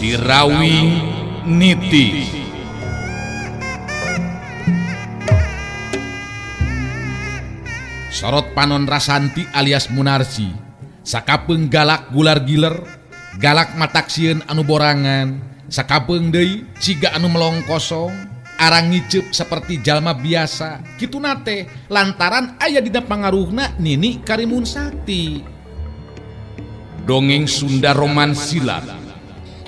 Sirawing Nitis. Sorot Panon Rasanti alias Munarsi, sakapeung galak gular giler, galak mataksieun anu borangan, sakapeung deui ciga anu melong kosong, arang ngiceup seperti jalma biasa, kitu nate lantaran aya dina pangaruhna Nini Karimun Sakti. Dongeng Sunda Romansilan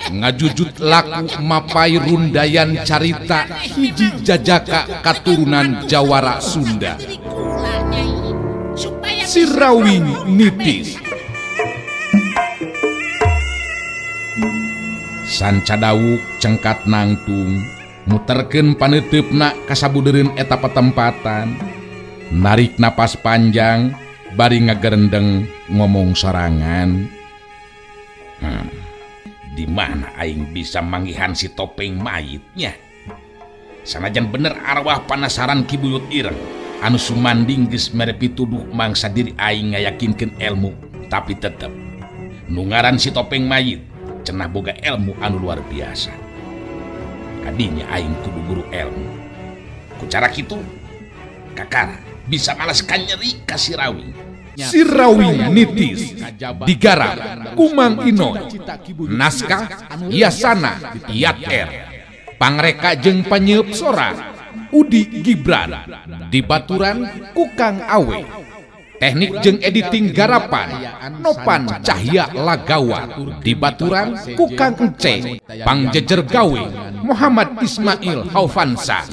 ngajujut laku mapai rundayan carita hiji jajaka katurunan Jawara Sunda. Sirawing Nitis. Sanca dawuk cengkat nangtung muterkeun paneuteup-na kasabudeureun eta patempatan, narik napas panjang bari ngagerendeng ngomong sorangan. Di mana aing bisa manggihan si topeng mayitnya? Sanajan bener arwah panasaran Ki Buyut Ireng anu sumanding geus mere pituduh mangsa diri aing ngayakinkeun ilmu, tapi tetep nu ngaran si topeng mayit cenah boga ilmu anu luar biasa. Kadinya aing kudu guru ilmu. Ku cara kitu kakara bisa malaskan nyeri ka Sirawing. Sirawing Nitis digarap Kumang Inoy, naskah Yasana Yat R, pangreka jeung panyeup sora Udi Gibran, dibaturan Kukang Awe, teknik jeung editing garapan Nopan Cahya Lagawa, dibaturan Kukang Ence, pangjejer gawe Muhammad Ismail Haufansa.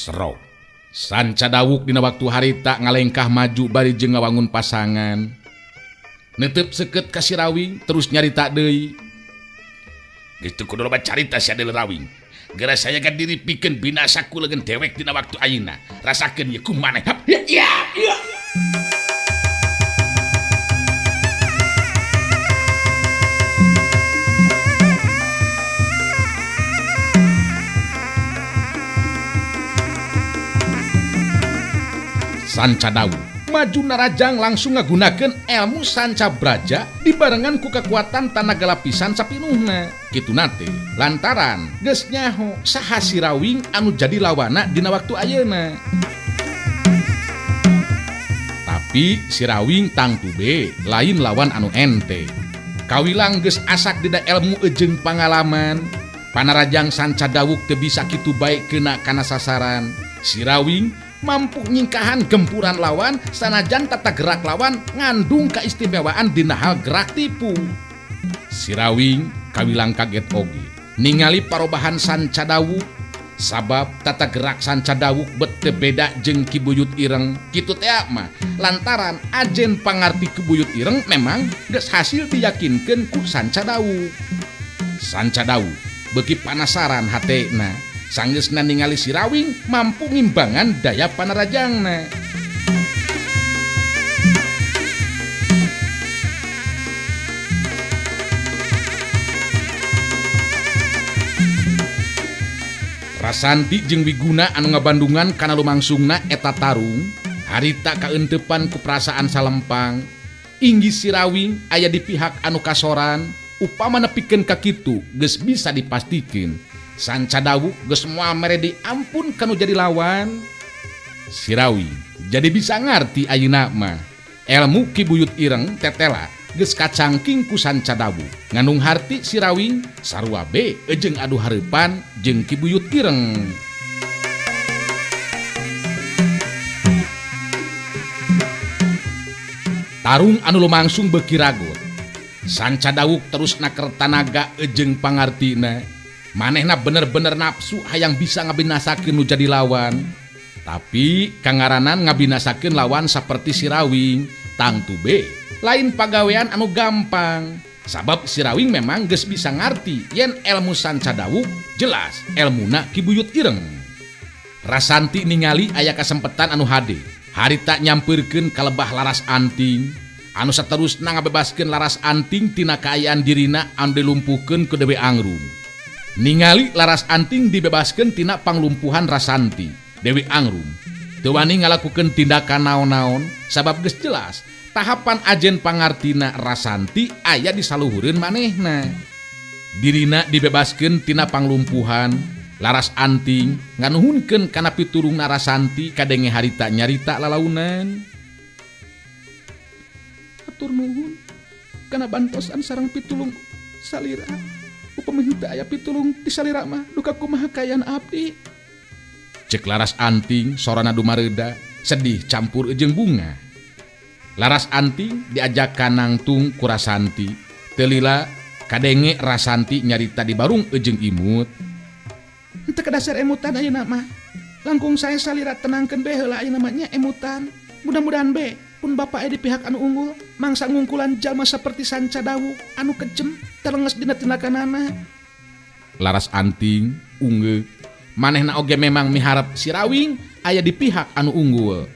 Sero sanca dawuk dina waktu harita ngalengkah maju bari jeung ngawangun pasangan, neuteup seukeut ka Sirawing terus nyarita deui. Geus teu kudu loba carita sia Deul Rawing, geura saya ka diri pikeun binasa ku leungeun dewek dina waktu ayeuna. Rasakeun ye kumaneh. Ya. Sanca dawuk maju narajang langsung ngagunakeun ilmu sanca braja dibarengan ku kekuatan tanaga lapisan sapinuhna. Kitu nate lantaran geus nyaho saha Sirawing anu jadi lawana dina waktu ayeuna. Tapi Sirawing tangtu be lain lawan anu ente. Kawilang geus asak dina ilmu jeung pangalaman, panarajang sanca dawuk teu bisa kitu bae keuna kana sasaran. Sirawing mampu nyingkahan gempuran lawan sanajan tata gerak lawan ngandung keistimewaan dina hal gerak tipu. Sirawing kawilang kaget oge ningali parobahan sanca dawuk, sabab tata gerak sanca dawuk bete beda jeung Ki Buyut Ireng. Kitu teh mah lantaran ajen pangarti Ki Buyut Ireng memang geus hasil diyakinkeun ku sanca dawuk. Sanca dawuk beuki panasaran hatena sanggeusna ningali Sirawing mampu ngimbangan daya panarajangna. Rasanti jeung Wiguna anu ngabandungan kana lumangsungna eta tarung harita kaentepan ku perasaan salempang. Inggih Sirawing aya di pihak anu kasoran, upama nepikeun ka kitu geus bisa dipastikeun sanca dawuk geus moal mere diampun kanu jadi lawan. Sirawing jadi bisa ngarti ayeuna mah ilmu Ki Buyut Ireng tetela geus kacangking ku Sanca Dawuk nganung harti Sirawing sarua be ejeng adu hareupan jeung Ki Buyut Ireng. Tarung anu lumangsung beuki ragot. Sanca Dawuk terus naker tanaga ejeng pangartina. Manehna bener-bener nafsu hayang bisa ngabinasakeun nu jadi lawan. Tapi kangaranan ngabinasakeun lawan saperti Sirawing tangtu be lain pagawean anu gampang. Sabab Sirawing memang geus bisa ngarti yen elmu Sanca Dawuk jelas elmuna Ki Buyut Ireng. Rasanti ningali aya kasempetan anu hade. Harita nyampeurkeun ka lebah Laras Anting. Anu saterusna ngabebaskeun Laras Anting tina kaayaan dirina anu dilumpuhkeun ku Dewi Angrum. Ningali Laras Anting dibebaskeun tina panglumpuhan Rasanti, Dewi Angrum teu wani ngalakukeun tindakan naon-naon sabab geus jelas tahapan ajen pangartina Rasanti aya di saluhureun manehna. Dirina dibebaskeun tina panglumpuhan, Laras Anting nganuhunkeun kana piturungna Rasanti kadenge harita nyarita lalaunan. Atur nuhun kana bantosan sareng pitulung salira. Upami henteu aya pitulung ti salira mah duka kumaha kaayaan abdi. Cek Laras Anting sorana dumareuda sedih campur ejeng bunga. Laras Anting diajak ka nangtung ku Rasanti. Teu lila kadenge Rasanti nyarita di barung ejeng imut. Henteu kadasar emutan ayeuna mah. Langkung saya salira tenangkeun be heula ayeuna mah nya emutan. Mudah-mudahan be pun bapak di pihak anu unggul mangsa ngungkulan jalma saperti Sanca Dawuk anu kejem telenges dina tindakanana. Laras Anting unggul manehna oge memang miharep Sirawing aya di pihak anu unggul.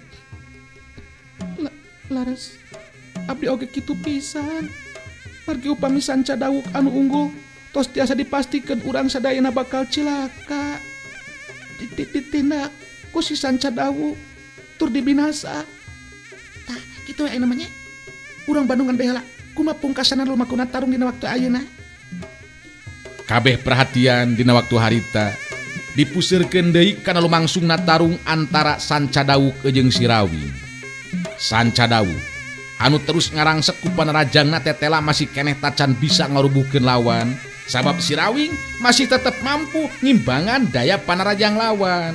Laras abdi oge kitu pisan. Margi upami Sanca Dawuk anu unggul tos tiasa dipastikeun urang sadayana bakal cilaka. Ditindak ku si Sanca Dawuk tur dibinasa. Tah kitu aya namanya. Urang Bandungan baheula kumaha pungkasanan lumakuna tarung dina waktu ayeuna. Kabeh perhatian dina waktu harita dipusirkeun deui kana lumangsungna tarung antara Sanca Dawuk jeung Sirawing. Sanca Dawuk anu terus ngarangsek ku panerajangna tetela masih keneh tacan bisa ngarubuhkeun lawan sabab Sirawing masih tetep mampu ngimbangan daya panerajang lawan.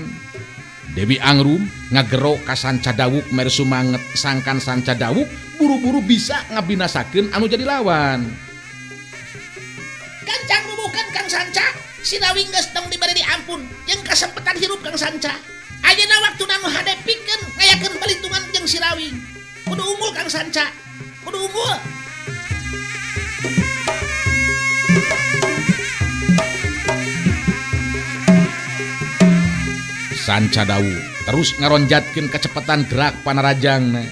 Dewi Angrum ngagero ka Sanca Dawuk mere sumanget sangkan Sanca Dawuk buru-buru bisa ngabinasakeun anu jadi lawan. Kancang rubuhkeun Kang Sanca, Sirawing geus tong diberi diampun jeung kasempetan hirup Kang Sanca. Ayeuna waktuna nu hadepikeun ngayakeun balitungan jeung Sirawing. Kudu unggul Kang Sanca, kudu unggul. Sanca Dawuk terus ngaronjatkeun kecepatan gerak panerajangna,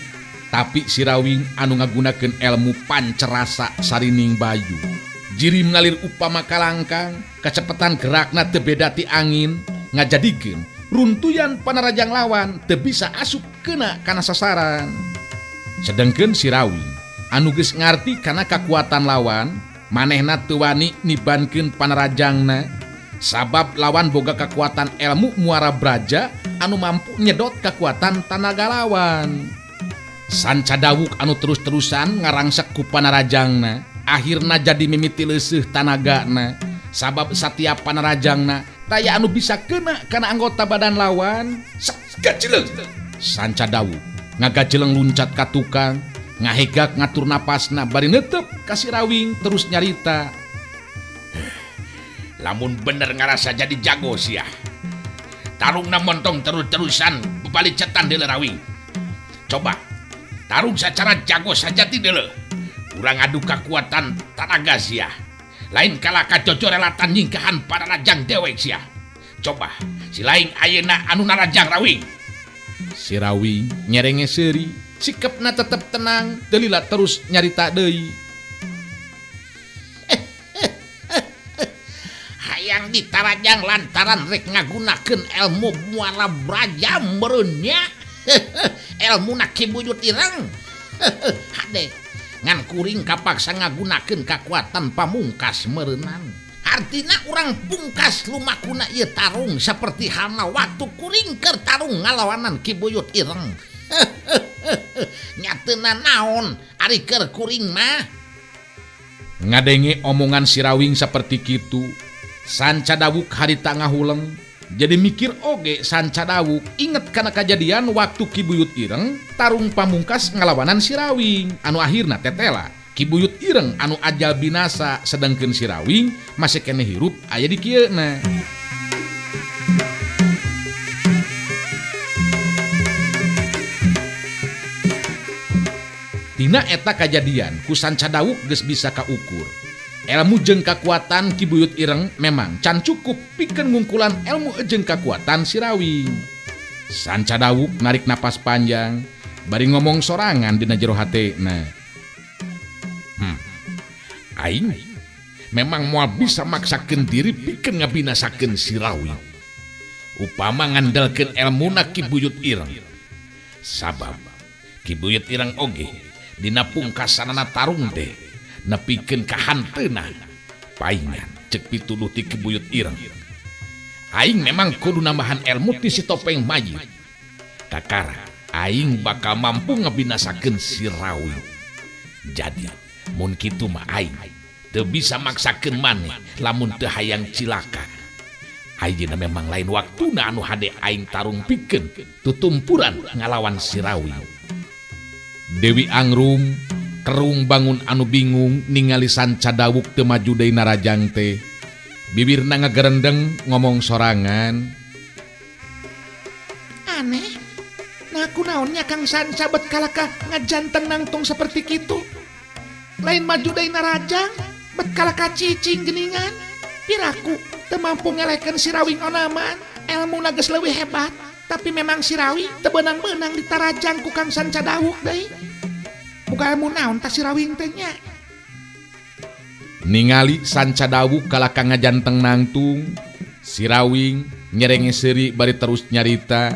tapi Sirawing anu ngagunakeun elmu pancerasa sarining bayu. Jiri mengalir upama kalangkang, kecepatan gerakna teu beda ti angin, ngajadikeun runtuyan panerajang lawan teu bisa asup keuna kana sasaran. Sedengkeun Sirawing anu geus ngarti kana kakuatan lawan, manehna teu wani nibankeun panerajangna. Sabab lawan boga kekuatan ilmu muara braja anu mampu nyedot kekuatan tanaga lawan. Sanca Dawuk anu terus-terusan ngarangsek ku panerajangna, akhirna jadi mimiti leuseuh tanagana. Sabab setiap panerajangna taya anu bisa kena kana anggota badan lawan. Gajeleng Sanca Dawuk ngagajeleng luncat ka tukang, ngahegak ngatur napasna bari neuteup ka Sirawing terus nyarita. Lamun bener ngarasa jadi jago sia. Tarungna montong terus-terusan bebalicetan deuleu Rawing. Coba tarung secara jago saja ti deuleu. Urang adu kekuatan tanaga sia. Lain kala kajocorelatan nyingkahan panerajang dewek sia. Coba silaing ayeuna anu narajang Rawing. Si Rawing nyerenge seuri, sikepna tetep tenang, teu lila terus nyarita deui. Hayang ditarajang lantaran rek ngagunakeun elmu muara braja meureun nya. Elmuna Ki Buyut Ireng. Hade ngan kuring kapaksa ngagunakeun kakuatan pamungkas meureunan. Artina urang pungkas lumakuna ieu tarung saperti halna waktu kuring keur tarung ngalawanan Ki Buyut Ireng. Nyateuna naon ari keur kuring mah Ngadenge omongan si Rawing seperti kitu, Sanca Dawuk harita ngahuleng, jadi mikir oge Sanca Dawuk inget kana kejadian waktu Ki Buyut Ireng tarung pamungkas ngalawanan si Rawing anu akhirna tetela Ki Buyut Ireng anu ajal binasa sedangkeun si Rawing masih kene hirup aya di kieuna. Tina eta kejadian ku Sanca Dawuk geus bisa kaukur. Ilmu jeung kekuatan Ki Buyut Ireng memang can cukup pikeun ngungkulan ilmu jeung kekuatan si Rawing. Sanca Dawuk narik napas panjang bari ngomong sorangan dina jero hatena. Aing memang moal bisa maksakeun diri pikeun ngabinasakeun si Rawing. Upama ngandalkeun ilmuna Ki Buyut Ireng. Sabab Ki Buyut Ireng oge dina pungkasanana tarung teh nepikeun kahanteuna paingan cek pituduh ti Ki Buyut Ireng. Aing memang kudu nambahan ilmu ti si Topeng Mayit. Kakara aing bakal mampu ngabinasakeun si Rawing. Jadi mun kitu mah aing teu bisa maksakeun maneh lamun teu hayang cilaka. Ayeuna memang lain waktuna anu hade aing tarung pikeun tutumpuran ngalawan si Rawing. Dewi Angrum kerung bangun anu bingung ningali Sanca Dawuk teu maju deui narajang teh. Bibirna ngagerendeng ngomong sorangan. Aneh, nah kunaonnya Kang Sanca bet kalaka ngajanteng nangtung seperti kitu. Lain maju deui narajang, bet kalaka cicing geningan. Piraku teu mampu ngelekeun si Rawing onaman, elmuna geus leuwih hebat. Tapi memang si Rawing teu beunang-beunang ditarajang ku Kang Sanca Dawuk deui. Buka ilmu naon tah si Rawing teh nya. Ningali Sanca Dawuk kalaka ngajanteng nangtung, si Rawing nyerenge seuri bari terus nyarita.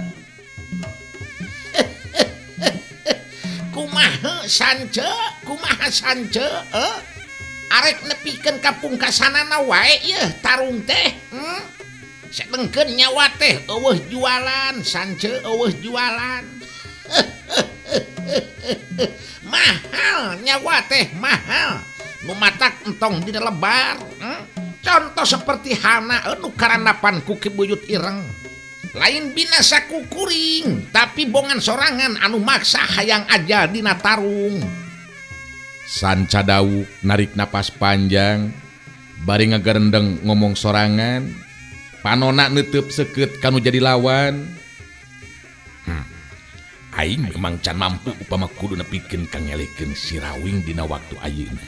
Kumaha Sanca? Arek nepikeun ka pungkasanana wae yeuh tarung teh. Sedengkeun nyawa teh eueuh jualan, Sanca eueuh jualan. Mahal nyawa teh mahal. Nu matak entong dina lebar. Contoh seperti halna anu karanapan ku Ki Buyut Ireng. Lain binasa ku kuring, tapi bongan sorangan anu maksa hayang aja dina tarung. Sanca Dawuk narik napas panjang bari ngagerendeng ngomong sorangan. Panona neuteub seukeut kanu jadi lawan. Aing memang can mampu upama kudu nepikeun kangelehkeun si Rawing dina waktu ayeuna.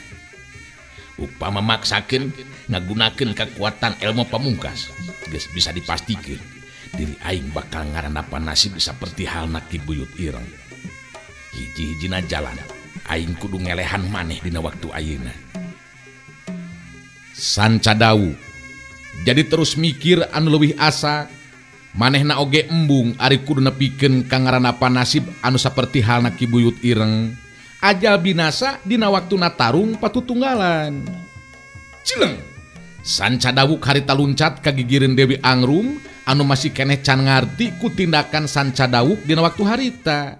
Upama maksakeun ngagunakeun kekuatan ilmu pamungkas, geus bisa dipastikeun diri aing bakal ngarandapan nasib saperti halna Ki Buyut Ireng. Hiji-hijina jalan aing kudu ngelehan maneh dina waktu ayeuna. Sanca Dawuk jadi terus mikir anu leuwih asa. Manehna oge embung ari kudu nepikeun ka ngarandapan nasib anu saperti halna Ki Buyut Ireng. Ajal binasa dina waktuna tarung patutunggalan. Cileng. Sanca Dawuk harita luncat ka gigireun Dewi Angrum anu masih keneh can ngarti ku tindakan Sanca Dawuk dina waktu harita.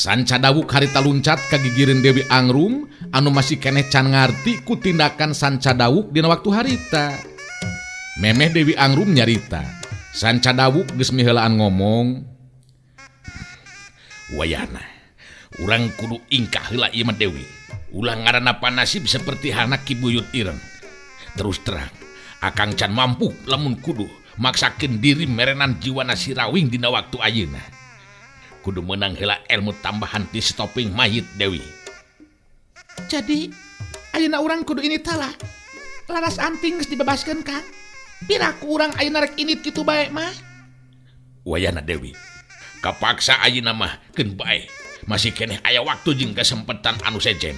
Sanca Dawuk harita luncat ka gigireun Dewi Angrum anu masih keneh can ngarti ku tindakan Sanca Dawuk dina waktu harita. Memeh Dewi Angrum nyarita, Sanca Dawuk geus miheulaan ngomong. Wayahna, urang kudu ingkah heula ieu mah Dewi. Ulah ngarandapan nasib seperti halna Ki Buyut Ireng. Terus terang, akang can mampu lamun kudu maksakeun diri merenan jiwana si Rawing dina waktu ayeuna. Kudu menang heula ilmu tambahan ti Topeng Mayit Dewi. Jadi ayeuna urang kudu ini tala. laras anting geus dibebaskeun Kang. Piraku urang ayeuna rek init kitu bae mah. Wayana Dewi, kapaksa ayeuna mah keun bae. Masih keneh aya waktu jeung kesempatan anu sejen.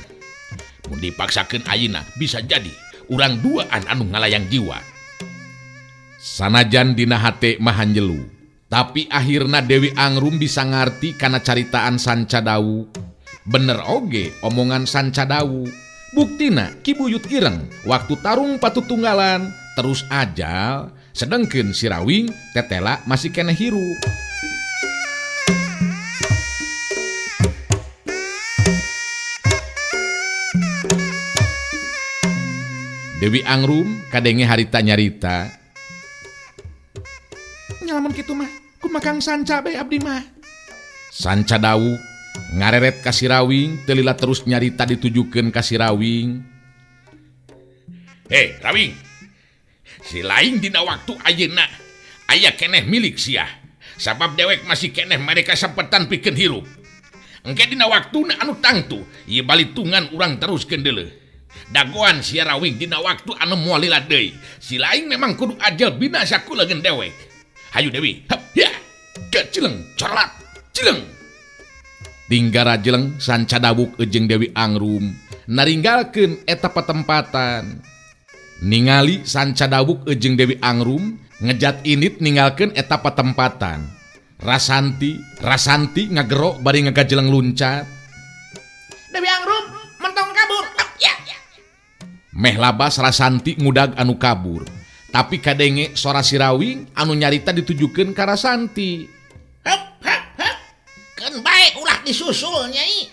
Mun dipaksakeun ayeuna bisa jadi urang duaan anu ngalayang jiwa. Sanajan dina hate mah hanjelu, tapi akhirna Dewi Angrum bisa ngarti kana caritaan Sancadawu. Bener oge omongan Sancadawu. Buktina Ki Buyut Ireng waktu tarung patutunggalan terus ajal, sedengkeun si Rawing tetela masih keneh hirup. Dewi Angrum kadenge harita nyarita. Nyalamun kitu mah, kumaha Kang Sanca bae abdi mah. Sancadawu ngareret ka si Rawing, teu lila terus nyarita ditujukeun ka si Rawing. Rawing, si lain dina waktu ayeuna aya keneh milik sia. Sabab dewek masih keneh mereka sempetan pikeun hirup. Engke dina waktuna anu tangtu, ieu balitungan urang teruskeun deuleu. Dagoan sia Rawing dina waktu anu moal lila deui. Si lain memang kudu ajal binasa ku leungeun dewek. Hayu Dewi, hap, ya, kecileng, corlat, cileng. Tinggara jeleng Sancadawuk jeung Dewi Angrum naringgalkeun eta patempatan. Ningali Sancadawuk jeung Dewi Angrum ngejat init ninggalkeun eta patempatan. Rasanti ngagero bari ngagajeleng luncat. Dewi Angrum mentong kabur. Ya. Meh labas Rasanti ngudag anu kabur. Tapi kadenge sora si Rawing anu nyarita ditujukeun ka Rasanti. Hap. Keun bae ulah disusul Nyai.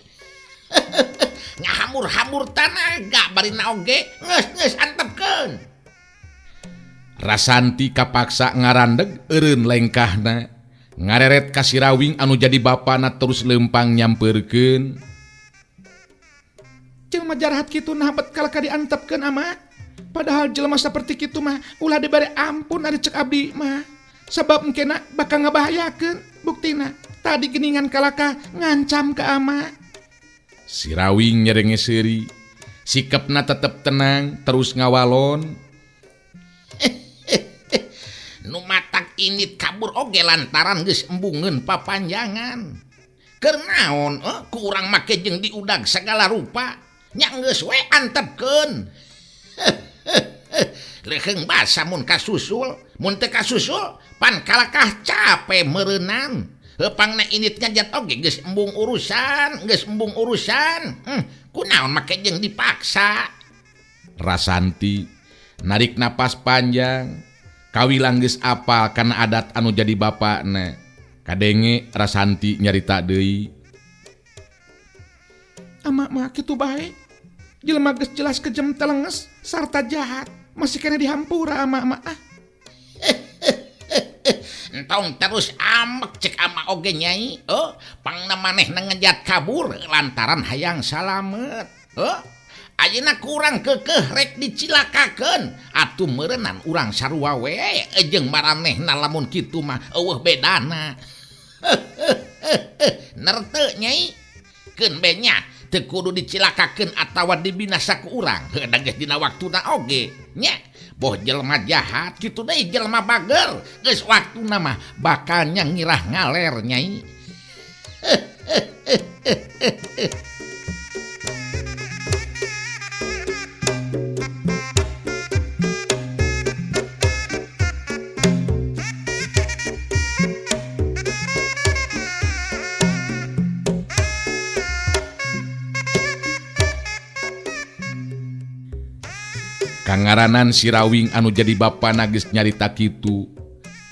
Ngahamur-hamur tanaga barina oge geus antepkeun. Rasanti kapaksa ngarandeg eureun lengkahna, ngareret ka si Rawing anu jadi bapana terus leumpang nyampeurkeun. Jelema jarahat kitu nah bet kalaka diantepkeun ama. Padahal jelema saperti kitu mah ulah dibere ampun ari cek abdi mah. Sabab engkena bakal ngabahayakeun. Buktina tadi geningan kalaka ngancam ke ama. Si Rawing nyerenge seuri, sikepna tetep tenang terus ngawalon. Nu matak init kabur oge lantaran geus embungeun papanjangan. Keur naon ku urang make jeung diudag segala rupa. Nya geus we antepkeun. Leheung basa mun kasusul, mun teu kasusul pan kalakah cape meureunnan. Hepangna init ngajat oge geus embung urusan. Kunaon make jeung dipaksa. Rasanti narik napas panjang, kawilang geus apal kana adat anu jadi bapakna. Kadenge Rasanti nyarita deui. Ama mah kitu bae. Jelema geus jelas kejem telenges sarta jahat, masih kena dihampura ama ah. Entong terus amek cek ama oge Nyai. Pangna manehna ngejat kabur lantaran hayang salamet. Ayeuna kurang keukeuh rek dicilakakeun. Atuh meureunnan urang sarua we jeung maranehna lamun kitu mah eueuh bedana. Nerte Nyai. Keun be nya teu kudu dicilakakeun atawa dibinasa ku urang. Da geus dina waktuna oge nya. Boh jelema jahat kitu deui jelema bager. Geus waktuna mah bakal nyangirah ngaler Nyai. Kangaranan si Rawing anu jadi bapana geus nyarita kitu.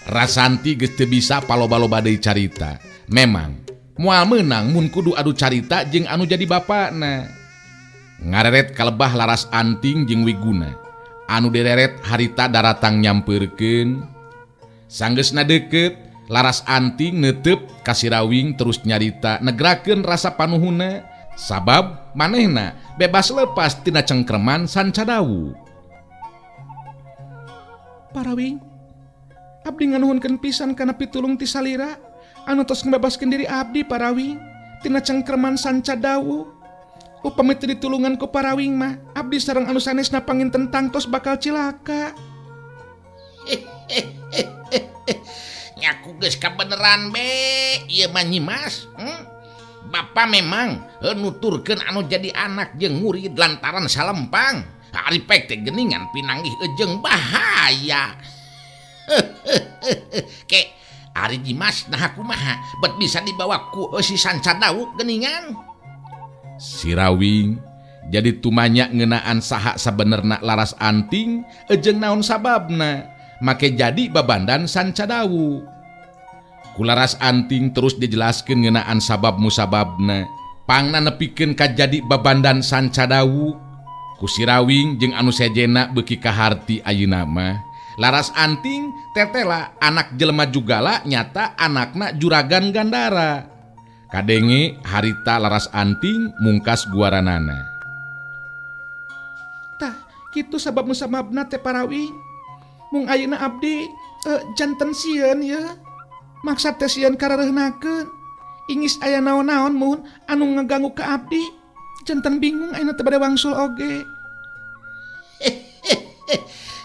Rasanti geus teu bisa paloba-loba deui carita. Memang moal meunang mun kudu adu carita jeung anu jadi bapana. Ngareret kalebah laras anting jeung Wiguna. Anu dereret harita daratang nyampeurkeun. Sanggeusna deukeut, laras anting neuteup ka si Rawing terus nyarita negrakeun rasa panuhuna. Sabab manehna bebas lepas tina cengkreman Sancadawu. Parawing, abdi nganuhunkeun pisan kana pitulung ti salira anu tos ngabebaskeun diri abdi Parawing tina cengkreman Sancadawu. upami teu ditulungan ku Parawing mah abdi sareng anu sanesna panginten tangtos bakal cilaka. Nyaku geus kabeneran be ieu mah Nyimas. Bapa memang nuturkeun anu jadi anak jeung murid lantaran salempang. Ari pek teh geuningan pinanggih jeung bahaya. Ke ari Nyimas nah kumaha bet bisa dibawa ku si Sancadawu geuningan. Si Rawing jadi tumanya ngeunaan saha sabenerna laras anting jeung naon sababna make jadi babandan Sancadawu. Ku laras anting terus dijelaskeun ngeunaan sabab musababna pangna nepikeun ka jadi babandan Sancadawu. Ku si Rawing jeung anu sejena beuki kaharti ayeuna mah laras anting tetela anak jelema jugala nyata anakna juragan Gandara. Kadenge harita laras anting mungkas guaranana. Tah kitu sabab musababna teh Parawing. Mung ayeuna abdi janten sieun ya. Maksad teh sieun karareuhnakeun. Ingis aya naon-naon mun anu ngaganggu ka abdi. Janten bingung ayeuna teh bade wangsul oge.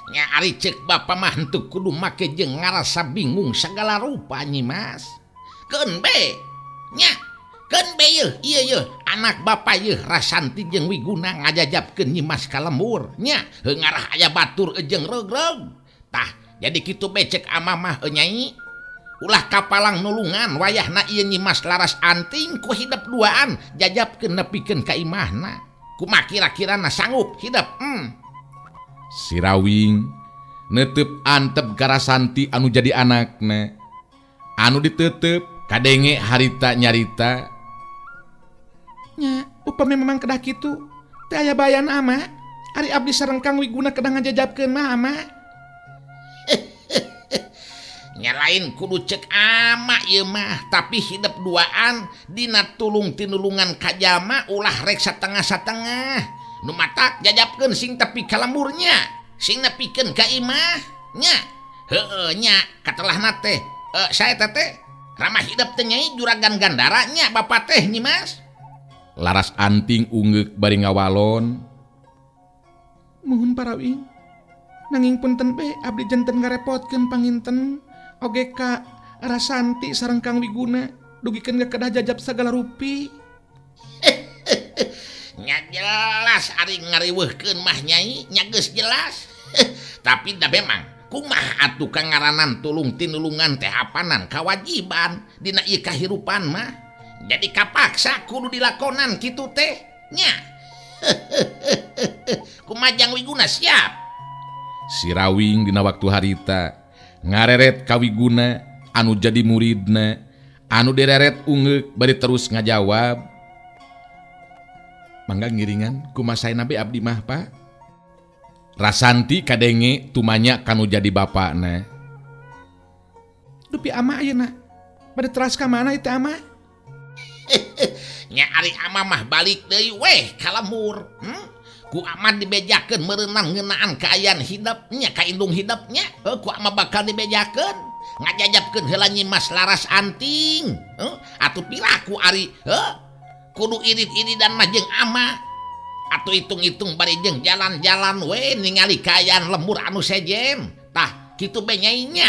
Nya ari ceuk bapa mah henteu kudu make jeung ngarasa bingung sagala rupa Nyimas. Keun be. Nya, keun be ieu ieu anak bapa ieu Rasanti jeung Wiguna ngajajabkeun Nyimas ka lembur. Nya, ngarah aya batur jeung regreg. Tah, jadi kitu be ceuk amah mah Nyai. Ulah kapalang nulungan wayahna ieu Nyimas laras anting ku hidep duaan jajabkeun nepikeun ka imahna. Kumaha kira-kirana sanggup hidep? Si Rawing netep antep ka Rasanti anu jadi anakna. Anu ditetep kadenge harita nyarita. Nya, upami memang kedah kitu, teh aya bayan ama. Ari abdi sareng Kang Wiguna kedah ngajajabkeun mah ama. Nya lain kudu ceuk ama ieu mah, tapi hidup duaan dina tulung tinulungan ka jalma ulah rek satengah-satengah. Nu matak jajabkeun sing tepi ka lemburnya, sing nepikeun ka imah. Nya, heueuh nya katelahna teh sae teh ramah hidup teh Nyai juragan Gandara nya bapa teh Nyimas. Laras anting ungeuk bari ngawalon. Muhun Parawing. Nanging punten be abdi janten ngarepotkeun panginten oge ka Rasanti sareng Kang Wiguna dugikeun kedah jajab sagala rupi. Nya jelas ari ngariweuhkeun mah Nyai nya geus jelas. Tapi da memang kumaha atuh kangaranan tulung tinulungan teh hapanan kawajiban dina ieu kahirupan mah. Jadi kapaksa kudu dilakonan kitu teh. Nya. Kumajang Wiguna siap. Si Rawing dina waktu harita ngareret ka Wiguna anu jadi muridna, anu direret ungeuk bari terus ngajawab. Mangga ngiringan kumasaena be abdi mah Pak. Rasanti kadenge tumanya kanu jadi bapakna. Dupi ama ayeuna bade teras ka mana ieu teh ama? Nya ari ama mah balik deui weh ka lembur. Ku ama dibejakeun meureunang ngeunaan kaayaan hidep nya ka indung hidepnya. Ku ama bakal dibejakeun ngajajabkeun heula Nyimas laras anting. Atuh piraku ari kudu irit-iridan mah jeung ama. Atuh hitung-hitung bari jeung jalan-jalan we ningali kaayaan lembur anu sejen. Tah kitu be Nyai nya.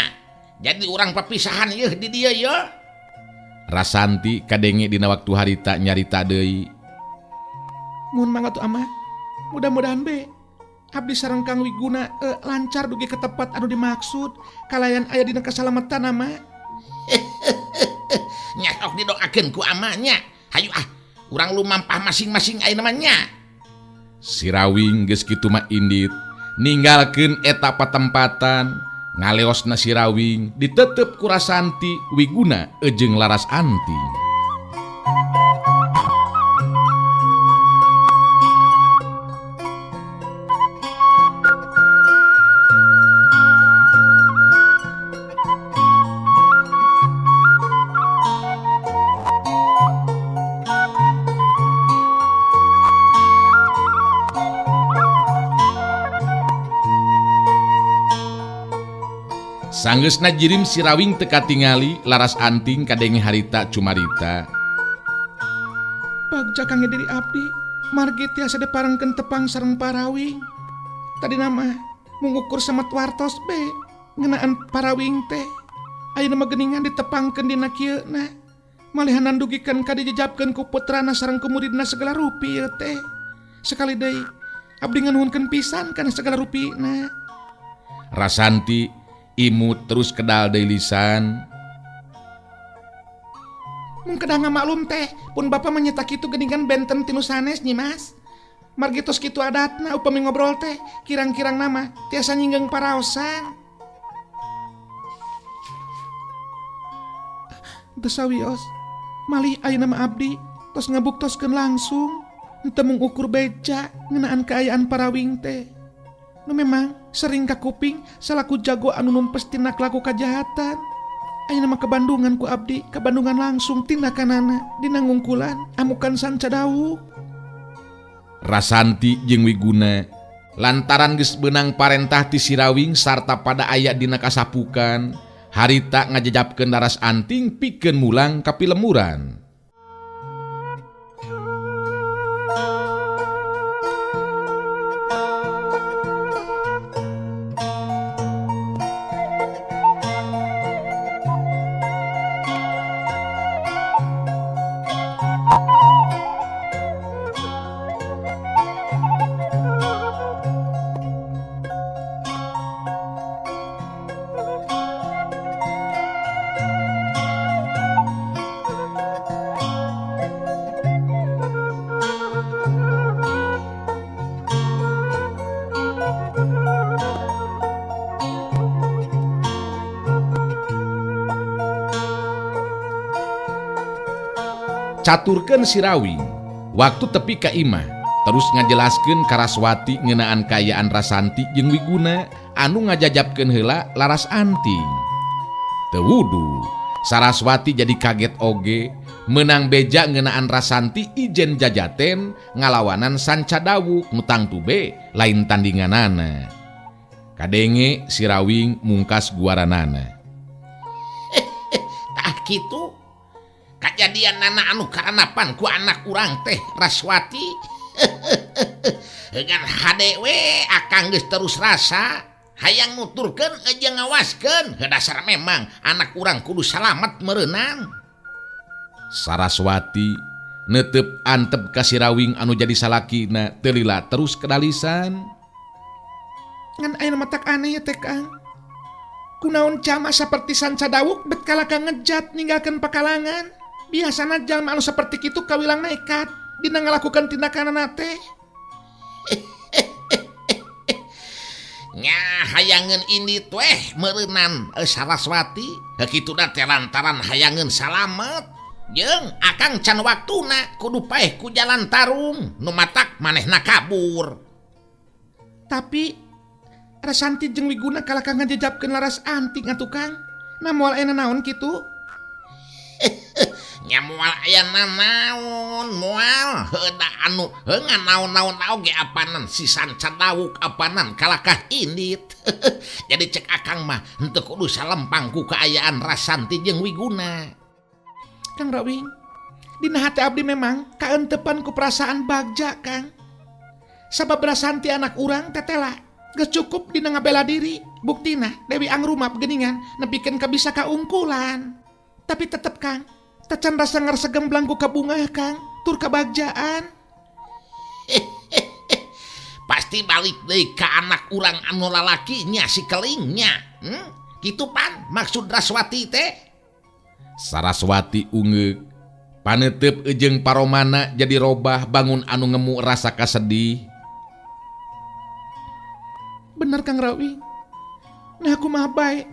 Jadi urang papisahan yeuh di dieu yeuh. Rasanti kadenge dina waktu harita nyarita deui. Muhun mangga tuh ama. Mudah-mudahan be abdi sareng Kang Wiguna lancar dugi ke tempat anu dimaksud kalayan aya dina kasalamatan ama. Nya sok didoakeun ku ama nya. Hayu urang lumampah masing-masing ayeuna mah nya. Si Rawing geus kitu mah indit ninggalkeun eta patempatan ngaleosna si Rawing ditetep ku Rasanti Wiguna jeung laras anting. Sanggeusna jirim si Rawing teka tingali laras anting kadenge harita cumarita. Bagja Kang diri abdi margi tiasa diparengkeun tepang sareng parawing. Tadi nama mengukur semet wartos be ngenaan parawing teh. Ayeuna mah geuningan ditepangkeun dina kieu na. Malihan nandugikeun ka dijejabkeun ku putrana sareng ku muridna segala rupi ieu teh. Sekali deui abdi nganuhunkeun pisan kana segala rupina. Rasanti imut terus kedal deui lisan. Mun kedah ngamaklum teh, pun bapa menyeta kitu geuningan benten tinu sanes nyi Mas. Margi tos kitu adatna upami ngobrol teh, kirang-kirang nama tiasa nyinggeung paraosan. Teu sawios, malih ayeuna mah abdi tos ngabuktoskeun langsung, henteu mung ukur beja ngeunaan kaayaan parawing teh. Nu memang sering ka kuping salaku jago anu numpes tina laku kajahatan. Ayeuna mah ke Bandungan ku abdi, ke Bandungan langsung tindakanana dina ngungkulan amukan sanca dawuh. Rasanti jeung Wiguna lantaran geus beunang parentah ti Sirawing sarta pada aya dina kasapukan, harita ngajajabkeun laras anting pikeun mulang ka pilemuran. Caturkeun Sirawing waktu tepi ka imah terus ngajelaskeun ka Raswati ngeunaan kaayaan Rasanti jeung Wiguna anu ngajajabkeun heula laras anting. Teu wudu Saraswati jadi kaget oge meunang beja ngeunaan Rasanti ijen jajaten ngalawanan sanca dawuk nu tangtu be lain tandinganana. Kadenge Sirawing mungkas guaranana. Tah kitu kajadian nana anu karanapan ku anak urang teh Raswati. Dengan hadewe akang geus terus rasa hayang nuturkeun jeung ngawaskeun dasar memang anak urang kudu salamet meureunang. Saraswati neuteup antep ka Sirawing anu jadi salakina teu lila terus kedalisan. Ngan ayeuna mah tak aneh ya teh Kang. Kunaon jama saperti sanca dawuk bet kalaka ngejat ninggalkeun pakalangan. Biasana jalma anu saperti kitu kawilang nekat dina ngalakukeun tindakanana teh. Nya hayangeun ini teh meureunnan Saraswati hakituna teh lantaran hayangeun salamet jeung akang can waktuna kudu paeh ku jalan tarung nu matak manehna kabur. Tapi Rasanti jeung Wiguna kalaka ngajajabkeun laras anting atuh Kang. Nah moal aya naon kitu? Nya moal aya naon moal heuda anu heungan naon-naon oge apanan si sanca dawuk apanan kalakah indit. Jadi cek akang mah henteu kudu salempang ku kaayaan Rasanti jeung Wiguna. Kang Rawing, dina hati abdi memang kaentepan ku perasaan bagja Kang. Sabab Rasanti anak urang tetela geus cukup dina ngabela diri. Buktina Dewi Angrumap geuningan nepikeun ka bisa kaungkulan. Tapi tetep Kang, tacan rasa ngarsegem belangku kabunga Kang, tur kabagjaan. Pasti balik deui ka anak urang anu lalakinya si kelingnya. Kitu pan maksud Raswati teh. Saraswati ungeuk paneuteub jeung paromana jadi robah bangun anu ngemu rasa kasedih. Bener Kang Rawi. Nah aku mah bae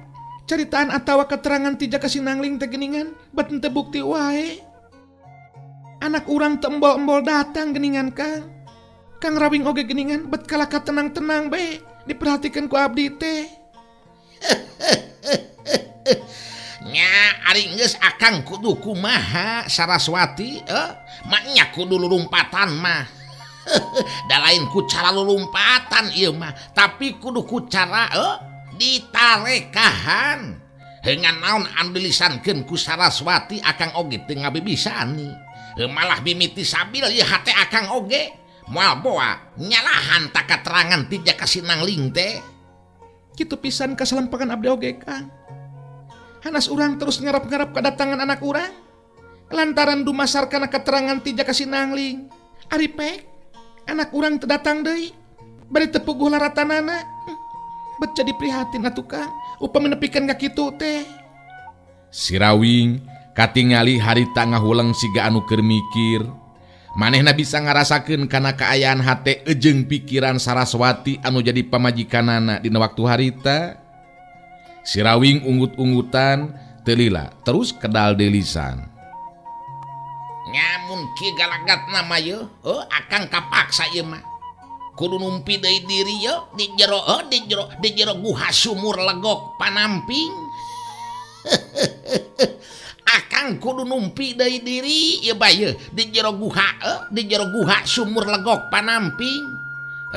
caritaan atawa keterangan ti Jaka Sinangling teh geuningan bet henteu bukti wae. Anak urang teu embol-embol datang geuningan Kang. Kang Rawing oge geuningan bet kalaka tenang-tenang bae diperhatikeun ku abdi teh. Nya ari geus akang kudu kumaha Saraswati? Maknya kudu lulumpatan mah. Da lain ku cara lulumpatan ieu mah, tapi kudu ku cara ditarekahan. Heungan naon anu dilisankeun ku Saraswati akang oge teu ngabibisani. Malah mimiti sabil ieu hate akang oge moal boa nyalahan tak keterangan ti Jaka Sinangling teh. Kitu pisan kasalampangan abdi oge Kang. Hanas urang terus ngarap-ngarap kedatangan anak urang lantaran dumasarkan keterangan ti Jaka Sinangling. Ari pek anak urang teu datang deui bari teu puguh laratanana. Bet jadi prihatin atuh Kang upami nepikeun ka kitu teh. Si Rawing katingali harita ngahulang siga anu keur mikir. Manehna bisa ngarasakeun kana kaayaan hate ejeng pikiran Saraswati anu jadi pamajikanana dina waktu harita. Si Rawing unggut-unggutan teu lila terus kedal deui lisan. Nyamun ki galagatna mah yeuh, akang kapaksa ieu mah. Kudu numpi deui diri yeuh di jero guha sumur legok panamping. Akang kudu numpi deui diri ieu bae di jero guha sumur legok panamping.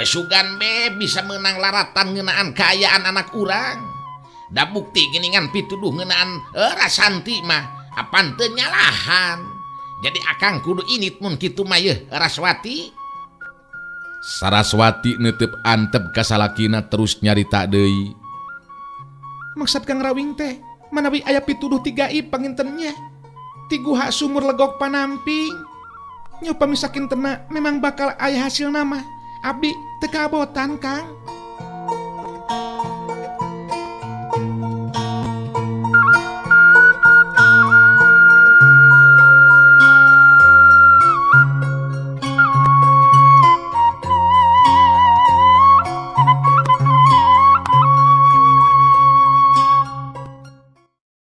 Sugan be bisa menang laratan ngeunaan kaayaan anak urang. Da bukti geuningan pituduh ngeunaan Rasanti mah apan teu nyalahan. Jadi akang kudu init mun kitu mah yeuh Raswati. Saraswati neuteup antep ka salakina terus nyarita deui. Maksud Kang Rawing teh manawi aya pituduh ti gaib pangintennya ti guha sumur legok panamping. Nya upami sakintenna memang bakal aya hasilna mah abdi teu kabotan Kang.